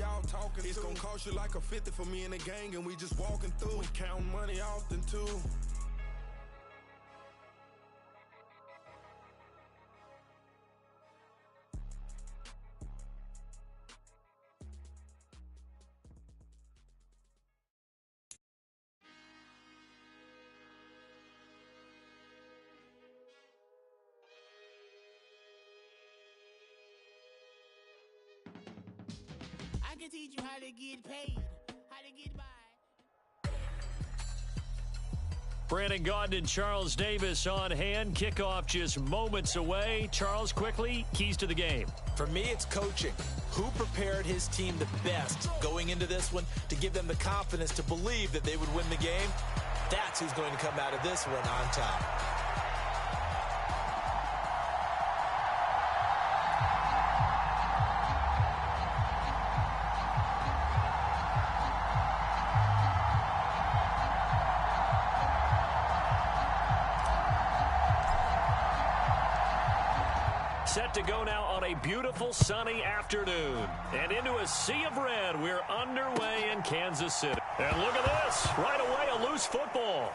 y'all talking to? It's gonna cost you like a 50 for me and the gang, and we just walking through. We counting money often too. I can teach you how to get paid, how to get by. Brandon Gaudin and Charles Davis on hand. Kickoff just moments away. Charles, quickly, keys to the game. For me, it's coaching. Who prepared his team the best going into this one to give them the confidence to believe that they would win the game? That's who's going to come out of this one on top. Set to go now on a beautiful sunny afternoon. And into a sea of red, we're underway in Kansas City. And look at this. Right away, a loose football.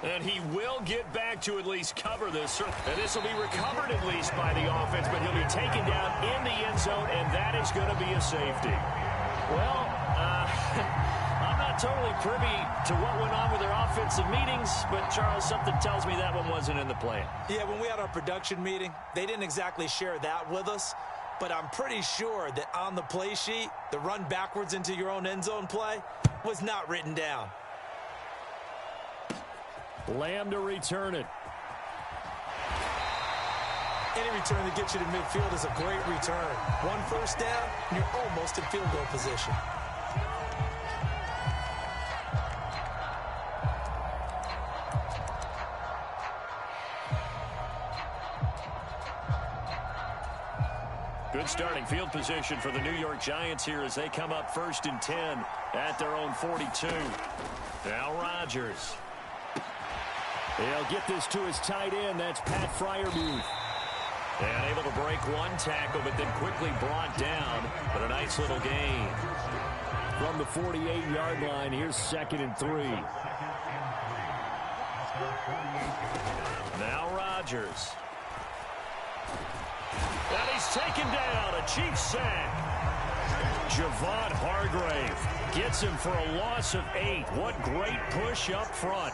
And he will get back to at least cover this. And this will be recovered at least by the offense, but he'll be taken down in the end zone, and that is going to be a safety. Well, I'm not totally privy to what went on with their offensive meetings, but, Charles, something tells me that one wasn't in the plan. Yeah, when we had our production meeting, they didn't exactly share that with us, but I'm pretty sure that on the play sheet, the run backwards into your own end zone play was not written down. Lamb to return it. Any return that gets you to midfield is a great return. One first down, and you're almost in field goal position. Good starting field position for the New York Giants here as they come up 1st and 10 at their own 42. Now Rodgers. He'll get this to his tight end. That's Pat Freiermuth. And able to break one tackle, but then quickly brought down. But a nice little gain. From the 48-yard line, here's 2nd and 3. Now Rodgers. And he's taken down, a Chiefs sack. Javon Hargrave gets him for a loss of 8. What great push up front.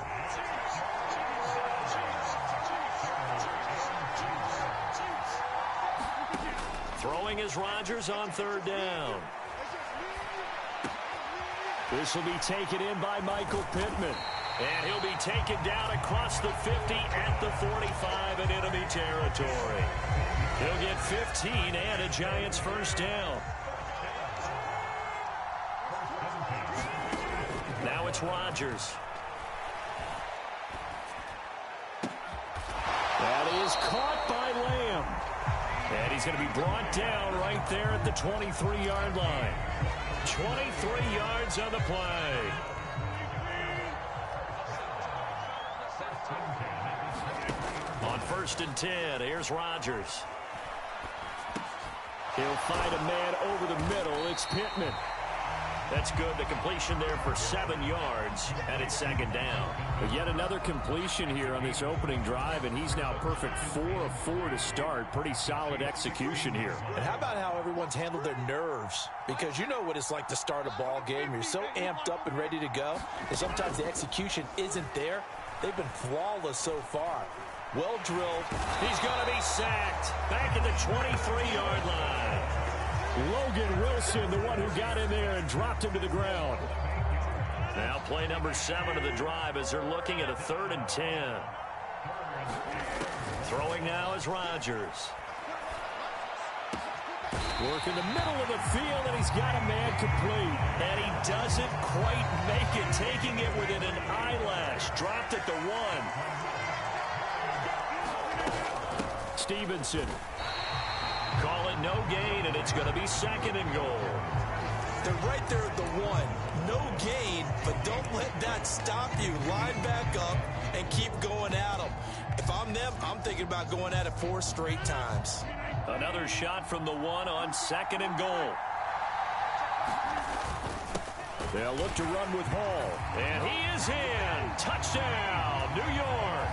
Throwing is Rodgers on 3rd down. This will be taken in by Michael Pittman. And he'll be taken down across the 50 at the 45 in enemy territory. He'll get 15 and a Giants first down. Now it's Rodgers. That is caught by Lamb. And he's going to be brought down right there at the 23-yard line. 23 yards on the play. On 1st and 10, here's Rodgers. He'll find a man over the middle. It's Pittman. That's good. The completion there for 7 yards, and it's 2nd down. But yet another completion here on this opening drive, and he's now perfect 4 of 4 to start. Pretty solid execution here. And how about how everyone's handled their nerves? Because you know what it's like to start a ball game. You're so amped up and ready to go, and sometimes the execution isn't there. They've been flawless so far. Well drilled. He's going to be sacked back at the 23-yard line. Logan Wilson, the one who got in there and dropped him to the ground. Now play number 7 of the drive as they're looking at a 3rd and 10. Throwing now is Rodgers. Work in the middle of the field, and he's got a man complete. And he doesn't quite make it, taking it within an eyelash. Dropped at the 1. Stevenson. Call it no gain, and it's going to be 2nd and goal. They're right there at the 1. No gain, but don't let that stop you. Line back up and keep going at them. If I'm them, I'm thinking about going at it 4 straight times. Another shot from the 1 on 2nd and goal. They'll look to run with Hall. And he is in. Touchdown, New York.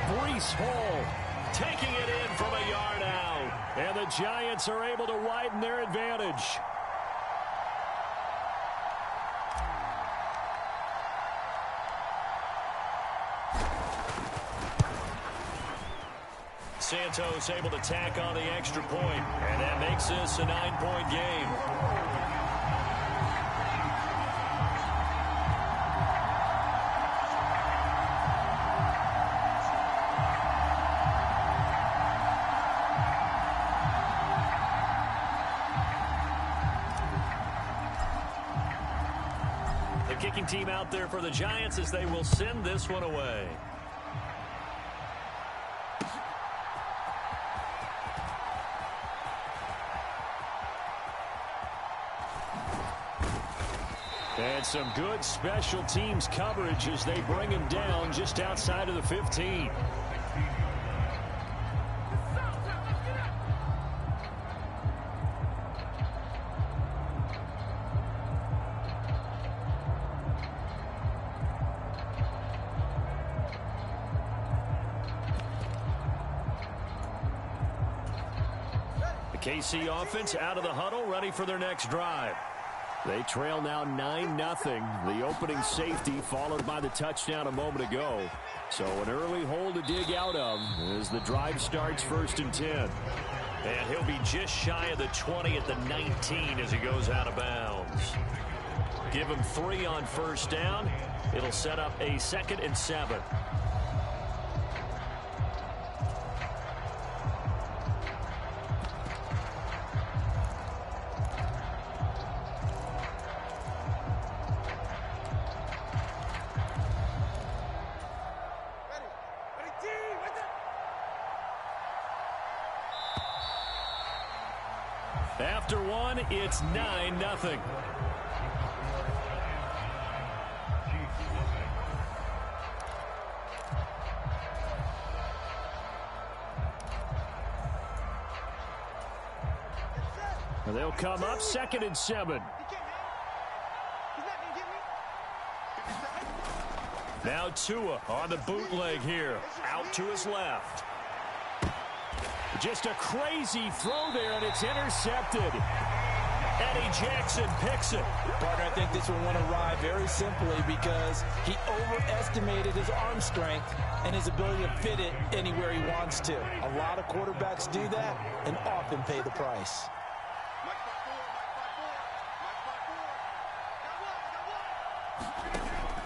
Breece Hall taking it in from a yard out. And the Giants are able to widen their advantage. Santos able to tack on the extra point, and that makes this a 9-point game. The kicking team out there for the Giants as they will send this one away. And some good special teams coverage as they bring him down just outside of the 15. The KC offense out of the huddle, ready for their next drive. They trail now 9-0. The opening safety followed by the touchdown a moment ago. So an early hole to dig out of as the drive starts 1st and 10. And he'll be just shy of the 20 at the 19 as he goes out of bounds. Give him 3 on 1st down. It'll set up a 2nd and 7. After one, it's 9-0. They'll come up 2nd and 7. Now Tua on the bootleg here. Out to his left. Just a crazy throw there, and it's intercepted. Eddie Jackson picks it. Partner, I think this one won a ride very simply because he overestimated his arm strength and his ability to fit it anywhere he wants to. A lot of quarterbacks do that and often pay the price.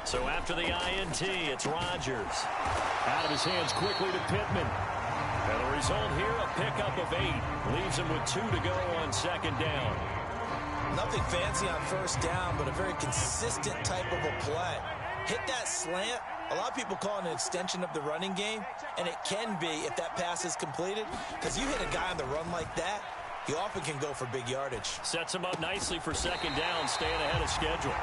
So after the INT, it's Rodgers. Out of his hands quickly to Pittman. And the result here, a pickup of 8. Leaves him with 2 to go on 2nd down. Nothing fancy on 1st down, but a very consistent type of a play. Hit that slant. A lot of people call it an extension of the running game, and it can be if that pass is completed, because you hit a guy on the run like that, he often can go for big yardage. Sets him up nicely for 2nd down, staying ahead of schedule.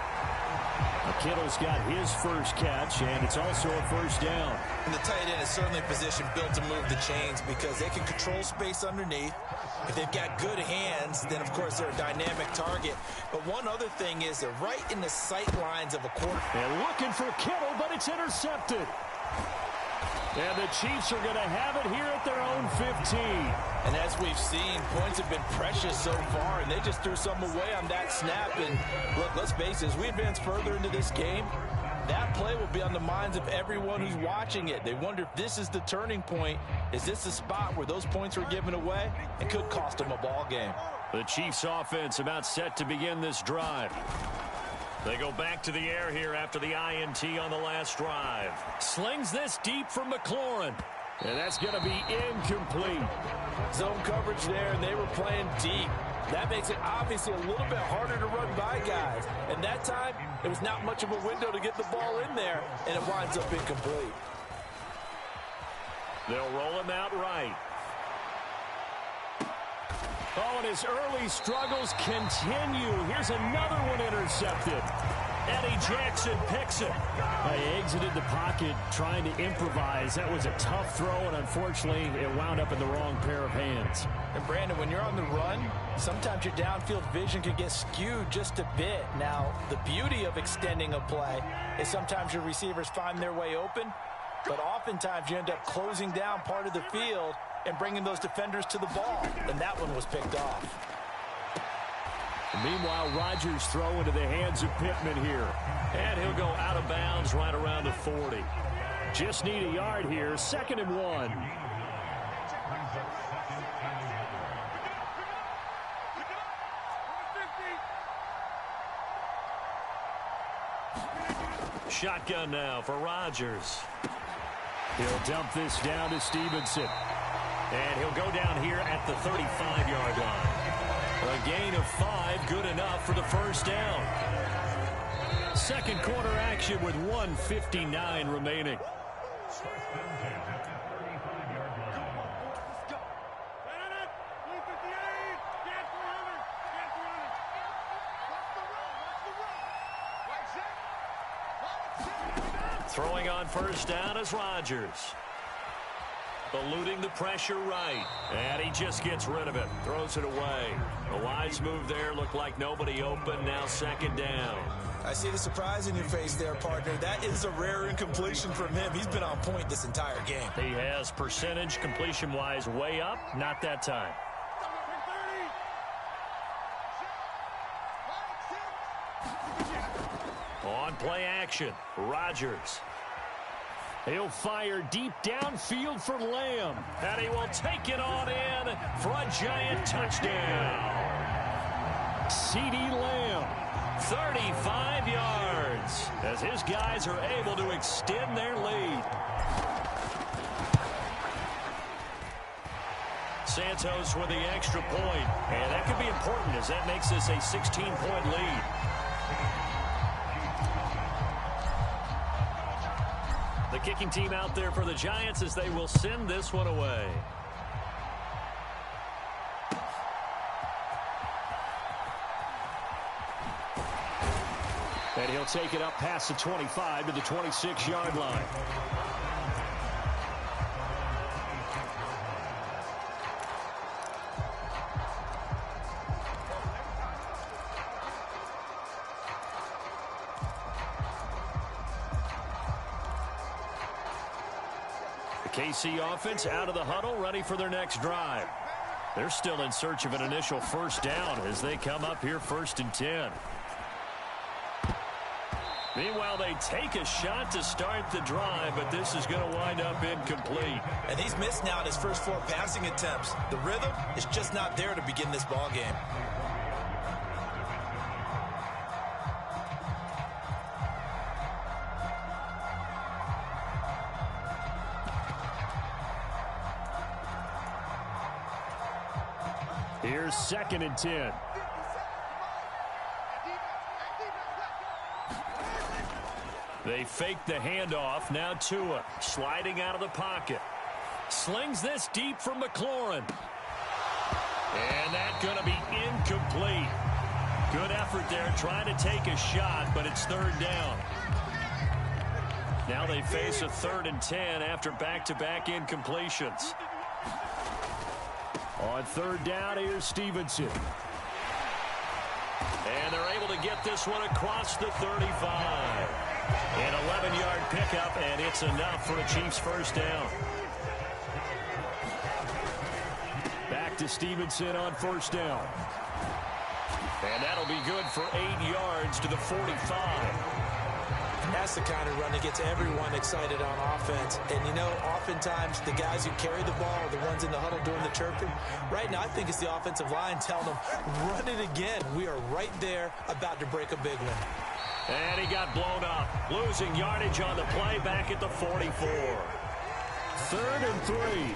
Kittle's got his first catch, and it's also a 1st down. And the tight end is certainly a position built to move the chains because they can control space underneath. If they've got good hands, then, of course, they're a dynamic target. But one other thing is they're right in the sight lines of a quarterback. And looking for Kittle, but it's intercepted. And the Chiefs are going to have it here at their own 15. And as we've seen, points have been precious so far, and they just threw some away on that snap. And look, let's face it, as we advance further into this game, that play will be on the minds of everyone who's watching it. They wonder if this is the turning point. Is this the spot where those points were given away? It could cost them a ball game. The Chiefs offense about set to begin this drive. They go back to the air here after the INT on the last drive. Slings this deep from McLaurin. And that's going to be incomplete. Zone coverage there, and they were playing deep. That makes it obviously a little bit harder to run by guys. And that time, it was not much of a window to get the ball in there, and it winds up incomplete. They'll roll him out right. Oh, and his early struggles continue. Here's another one intercepted. Eddie Jackson picks it. He exited the pocket trying to improvise. That was a tough throw, and unfortunately, it wound up in the wrong pair of hands. And Brandon, when you're on the run, sometimes your downfield vision can get skewed just a bit. Now, the beauty of extending a play is sometimes your receivers find their way open, but oftentimes you end up closing down part of the field and bringing those defenders to the ball. And that one was picked off. Meanwhile, Rodgers throw into the hands of Pittman here. And he'll go out of bounds right around the 40. Just need a yard here, 2nd and 1. Shotgun now for Rodgers. He'll dump this down to Stevenson. And he'll go down here at the 35-yard line. A gain of 5, good enough for the first down. Second quarter action with 1:59 remaining. Throwing on first down is Rodgers. Eluding the pressure right. And he just gets rid of it. Throws it away. A wise move there. Looked like nobody open. Now 2nd down. I see the surprise in your face there, partner. That is a rare incompletion from him. He's been on point this entire game. He has percentage completion-wise way up. Not that time. On play action. Rodgers. He'll fire deep downfield for Lamb. And he will take it on in for a giant touchdown. CeeDee Lamb. 35 yards as his guys are able to extend their lead. Santos with the extra point. And that could be important as that makes this a 16-point lead. The kicking team out there for the Giants as they will send this one away. And he'll take it up past the 25 to the 26-yard line. KC offense out of the huddle, ready for their next drive. They're still in search of an initial first down as they come up here 1st and 10. Meanwhile, they take a shot to start the drive, but this is going to wind up incomplete. And he's missed now his first 4 passing attempts. The rhythm is just not there to begin this ball game. Here's 2nd and 10. They fake the handoff. Now Tua sliding out of the pocket. Slings this deep from McLaurin. And that's going to be incomplete. Good effort there trying to take a shot, but it's 3rd down. Now they face a 3rd and 10 after back-to-back incompletions. On 3rd down, here's Stevenson. And they're able to get this one across the 35. An 11-yard pickup, and it's enough for a Chiefs first down. Back to Stevenson on 1st down. And that'll be good for 8 yards to the 45. That's the kind of run that gets everyone excited on offense. And, you know, oftentimes the guys who carry the ball are the ones in the huddle doing the chirping. Right now, I think it's the offensive line telling them, run it again. We are right there about to break a big one. And he got blown up, losing yardage on the play back at the 44. 3rd and 3.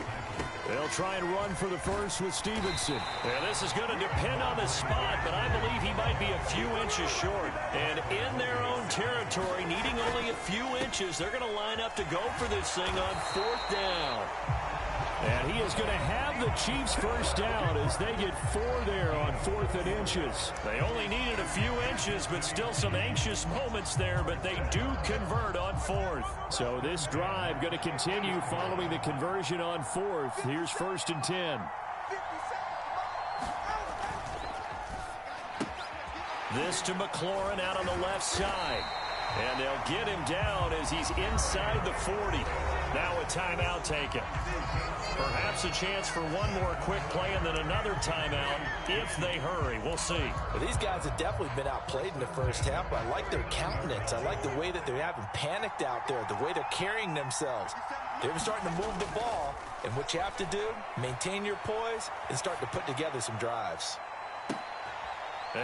They'll try and run for the first with Stevenson. Yeah, this is going to depend on the spot, but I believe he might be a few inches short. And in their own territory, needing only a few inches, they're going to line up to go for this thing on 4th down. And he is going to have the Chiefs first down as they get 4 there on 4th and inches. They only needed a few inches, but still some anxious moments there, but they do convert on 4th. So this drive going to continue following the conversion on 4th. Here's 1st and 10. This to McLaurin out on the left side. And they'll get him down as he's inside the 40. Now a timeout taken. Perhaps a chance for one more quick play and then another timeout if they hurry. We'll see. Well, these guys have definitely been outplayed in the first half, but I like their countenance. I like the way that they haven't panicked out there, the way they're carrying themselves. They're starting to move the ball, and what you have to do, maintain your poise and start to put together some drives.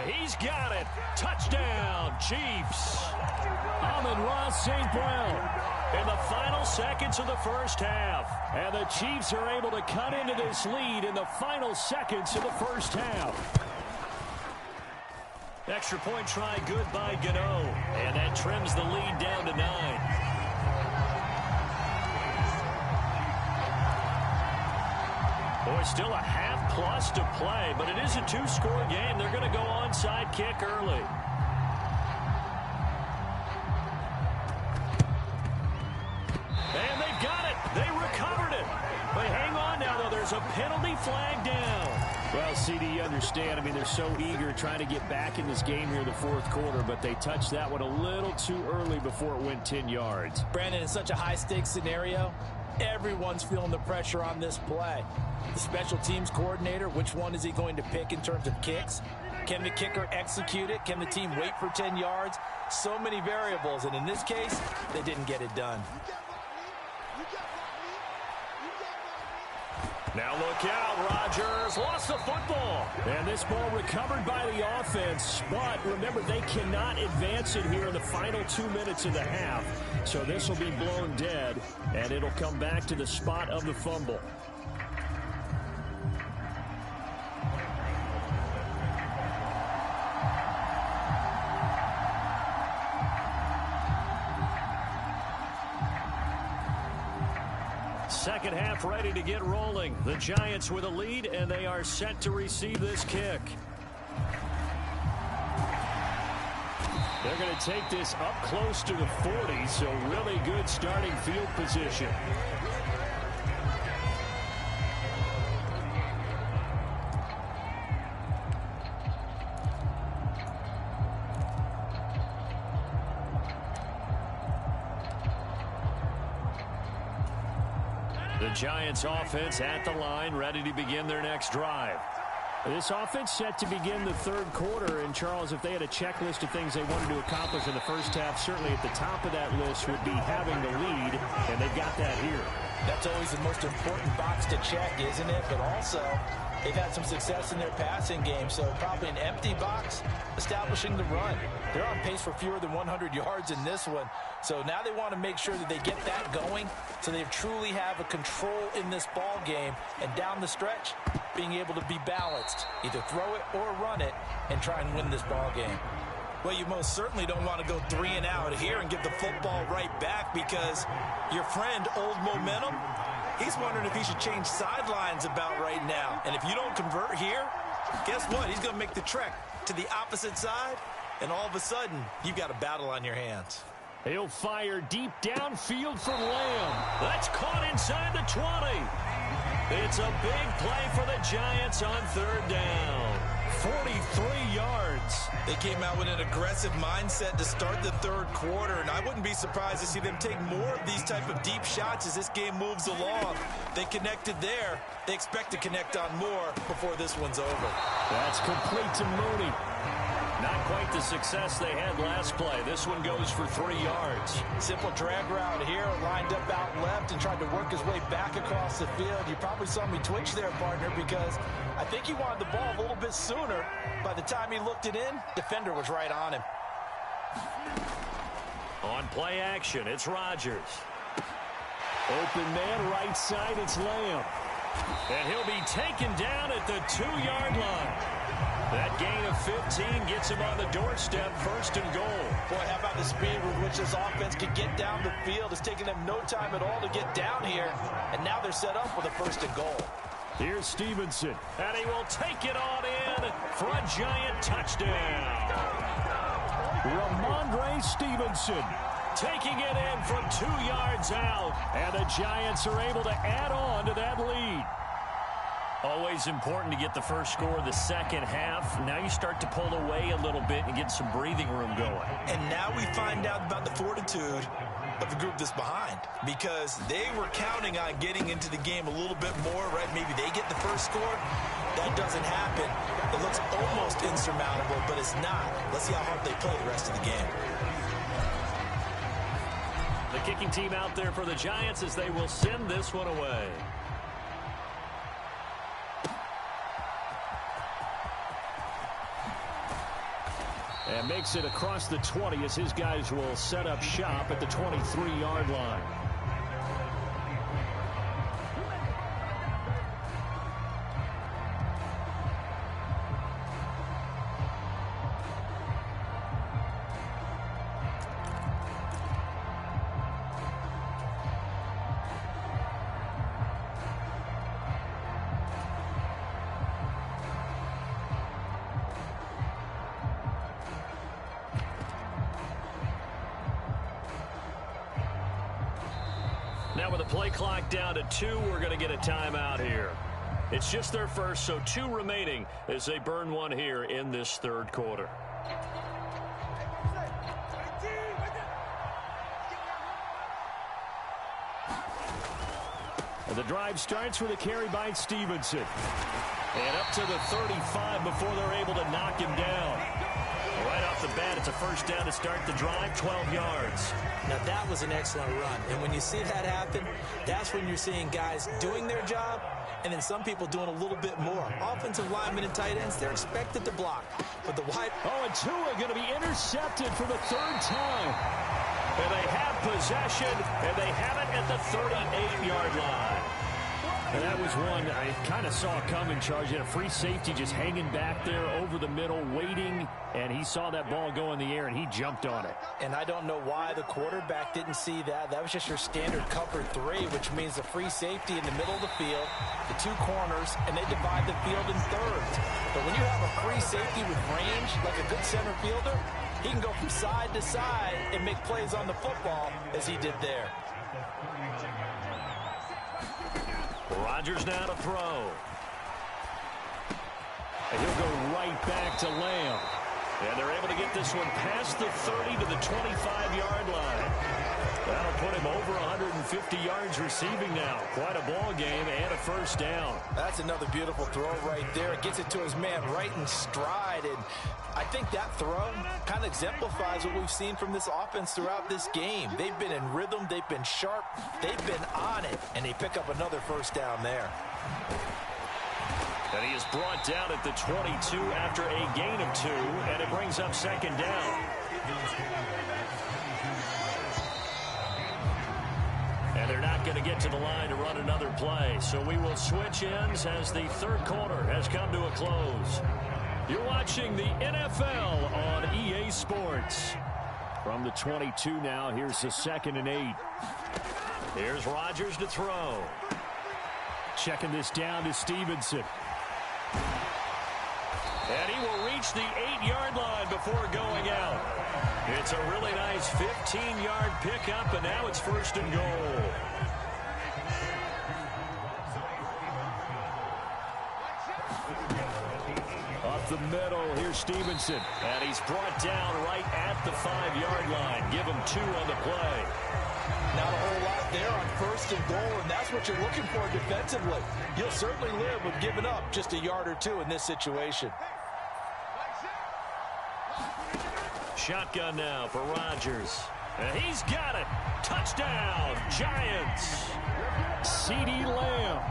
He's got it. Touchdown, Chiefs. Amon-Ra St. Brown. In the final seconds of the first half. And the Chiefs are able to cut into this lead in the final seconds of the first half. Extra point try good by Gano. And that trims the lead down to 9. Boy, still a half plus to play, but it is a 2-score game. They're going to go onside kick early. And they've got it. They recovered it. But hang on now, though. There's a penalty flag down. Well, CD, you understand. I mean, they're so eager trying to get back in this game here in the 4th quarter, but they touched that one a little too early before it went 10 yards. Brandon, in such a high-stakes scenario, everyone's feeling the pressure on this play. The special teams coordinator, which one is he going to pick in terms of kicks? Can the kicker execute it? Can the team wait for 10 yards? So many variables, and in this case, they didn't get it done. Now look out, Rodgers lost the football. And this ball recovered by the offense, but remember, they cannot advance it here in the final 2 minutes of the half. So this will be blown dead, and it'll come back to the spot of the fumble. Second half ready to get rolling. The Giants with a lead, and they are set to receive this kick. They're going to take this up close to the 40, so really good starting field position. The Giants offense at the line, ready to begin their next drive. This offense set to begin the 3rd quarter, and Charles, if they had a checklist of things they wanted to accomplish in the first half, certainly at the top of that list would be having the lead, and they've got that here. That's always the most important box to check, isn't it? But also, they've had some success in their passing game, so probably an empty box, establishing the run. They're on pace for fewer than 100 yards in this one, so now they want to make sure that they get that going so they truly have a control in this ball game, and down the stretch, being able to be balanced, either throw it or run it, and try and win this ball game. Well, you most certainly don't want to go 3 and out here and give the football right back, because your friend, Old Momentum, he's wondering if he should change sidelines about right now. And if you don't convert here, guess what? He's going to make the trek to the opposite side, and all of a sudden, you've got a battle on your hands. He'll fire deep downfield for Lamb. That's caught inside the 20. It's a big play for the Giants on 3rd down. 43 yards. They came out with an aggressive mindset to start the 3rd quarter, and I wouldn't be surprised to see them take more of these type of deep shots as this game moves along. They connected there. They expect to connect on more before this one's over. That's complete to Mooney. Not quite the success they had last play. This one goes for 3 yards. Simple drag route here, lined up out left and tried to work his way back across the field. You probably saw me twitch there, partner, because I think he wanted the ball a little bit sooner. By the time he looked it in, defender was right on him. On play action, it's Rodgers. Open man, right side, it's Lamb. And he'll be taken down at the 2-yard line. That gain of 15 gets him on the doorstep, first and goal. Boy, how about the speed with which this offense can get down the field? It's taking them no time at all to get down here, and now they're set up with a first and goal. Here's Stevenson, and he will take it on in for a giant touchdown. Ramondre Stevenson taking it in from 2 yards out, and the Giants are able to add on to that lead. Always important to get the first score of the second half. Now you start to pull away a little bit and get some breathing room going. And now we find out about the fortitude of the group that's behind, because they were counting on getting into the game a little bit more, right? Maybe they get the first score. That doesn't happen. It looks almost insurmountable, but it's not. Let's see how hard they play the rest of the game. The kicking team out there for the Giants as they will send this one away. And makes it across the 20 as his guys will set up shop at the 23-yard line. Now with the play clock down to 2, we're going to get a timeout here. It's just their first, so 2 remaining as they burn one here in this third quarter. And the drive starts with a carry by Stevenson. And up to the 35 before they're able to knock him down. Right off the bat, it's a first down to start the drive, 12 yards. Now, that was an excellent run. And when you see that happen, that's when you're seeing guys doing their job and then some people doing a little bit more. Offensive linemen and tight ends, they're expected to block. But the wide... Oh, and Tua going to be intercepted for the 3rd time. And they have possession, and they have it at the 38-yard line. And that was one I kind of saw coming, Charge. He had a free safety just hanging back there over the middle, waiting, and he saw that ball go in the air, and he jumped on it. And I don't know why the quarterback didn't see that. That was just your standard cover 3, which means a free safety in the middle of the field, the 2 corners, and they divide the field in thirds. But when you have a free safety with range, like a good center fielder, he can go from side to side and make plays on the football as he did there. Rodgers now to throw. And he'll go right back to Lamb. And they're able to get this one past the 30 to the 25-yard line. That'll put him over 150 yards receiving now. Quite a ball game and a first down. That's another beautiful throw right there. It gets it to his man right in stride. And I think that throw kind of exemplifies what we've seen from this offense throughout this game. They've been in rhythm. They've been sharp. They've been on it. And they pick up another first down there. And he is brought down at the 22 after a gain of 2. And it brings up second down. And they're not going to get to the line to run another play. So we will switch ends as the third quarter has come to a close. You're watching the NFL on EA Sports. From the 22 now, here's the 2nd and 8. Here's Rodgers to throw. Checking this down to Stevenson. And he will reach the 8-yard line before going out. It's a really nice 15-yard pickup, and now it's first and goal. Up the middle, here's Stevenson. And he's brought down right at the 5-yard line. Give him 2 on the play. Not a whole lot there on first and goal, and that's what you're looking for defensively. You'll certainly live with giving up just a yard or 2 in this situation. Shotgun now for Rodgers. And he's got it. Touchdown, Giants. CeeDee Lamb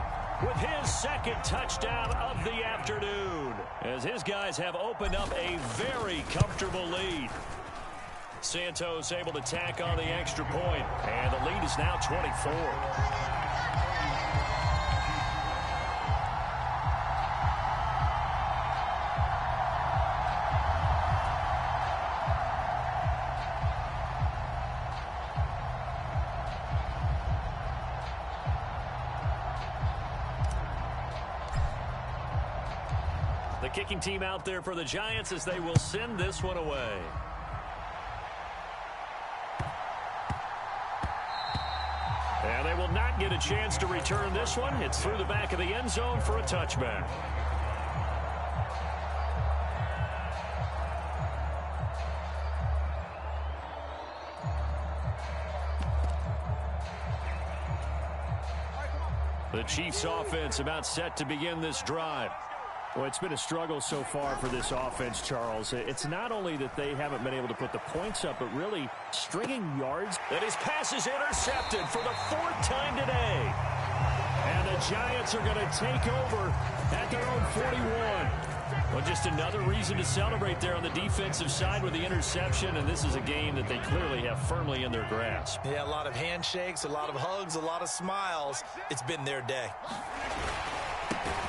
with his 2nd touchdown of the afternoon, as his guys have opened up a very comfortable lead. Santos able to tack on the extra point, and the lead is now 24. The kicking team out there for the Giants as they will send this one away. And they will not get a chance to return this one. It's through the back of the end zone for a touchback. The Chiefs offense about set to begin this drive. Well, it's been a struggle so far for this offense, Charles. It's not only that they haven't been able to put the points up, but really stringing yards. And his pass is intercepted for the 4th time today. And the Giants are going to take over at their own 41. Well, just another reason to celebrate there on the defensive side with the interception, and this is a game that they clearly have firmly in their grasp. Yeah, a lot of handshakes, a lot of hugs, a lot of smiles. It's been their day.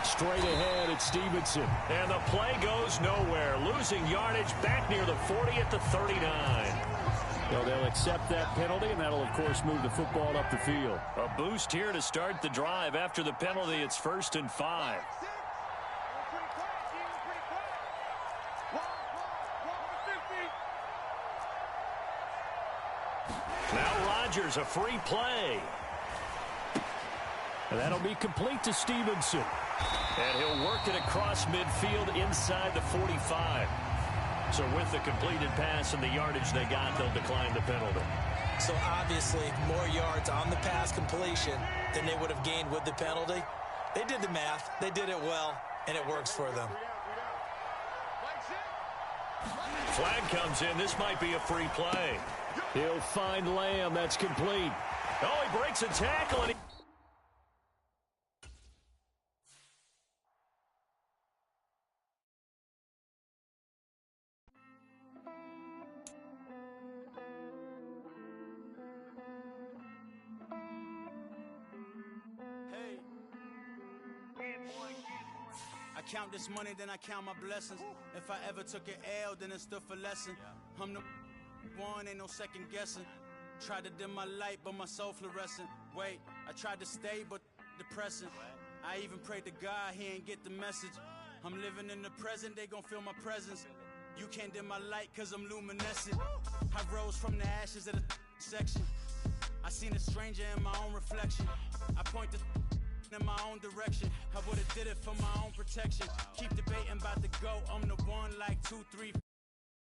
Straight ahead, it's Stevenson. And the play goes nowhere. Losing yardage back near the 40 at the 39. Well, they'll accept that penalty, and that'll, of course, move the football up the field. A boost here to start the drive. After the penalty, it's 1st and 5. Now Rodgers, a free play. And that'll be complete to Stevenson. And he'll work it across midfield inside the 45. So with the completed pass and the yardage they got, they'll decline the penalty. So obviously more yards on the pass completion than they would have gained with the penalty. They did the math. They did it well, and it works for them. Flag comes in. This might be a free play. He'll find Lamb. That's complete. Oh, he breaks a tackle. And I count this money, then I count my blessings. If I ever took an L, then it stood for lesson. I'm the one, ain't no second guessing. Tried to dim my light, but my soul fluorescent. Wait, I tried to stay, but depressing. I even prayed to God, he ain't get the message. I'm living in the present, they gon' feel my presence. You can't dim my light, cause I'm luminescent. I rose from the ashes of the section. I seen a stranger in my own reflection. I point the in my own direction. I would've did it for my own protection. Keep debating about the GOAT. I'm the one like 2, 3,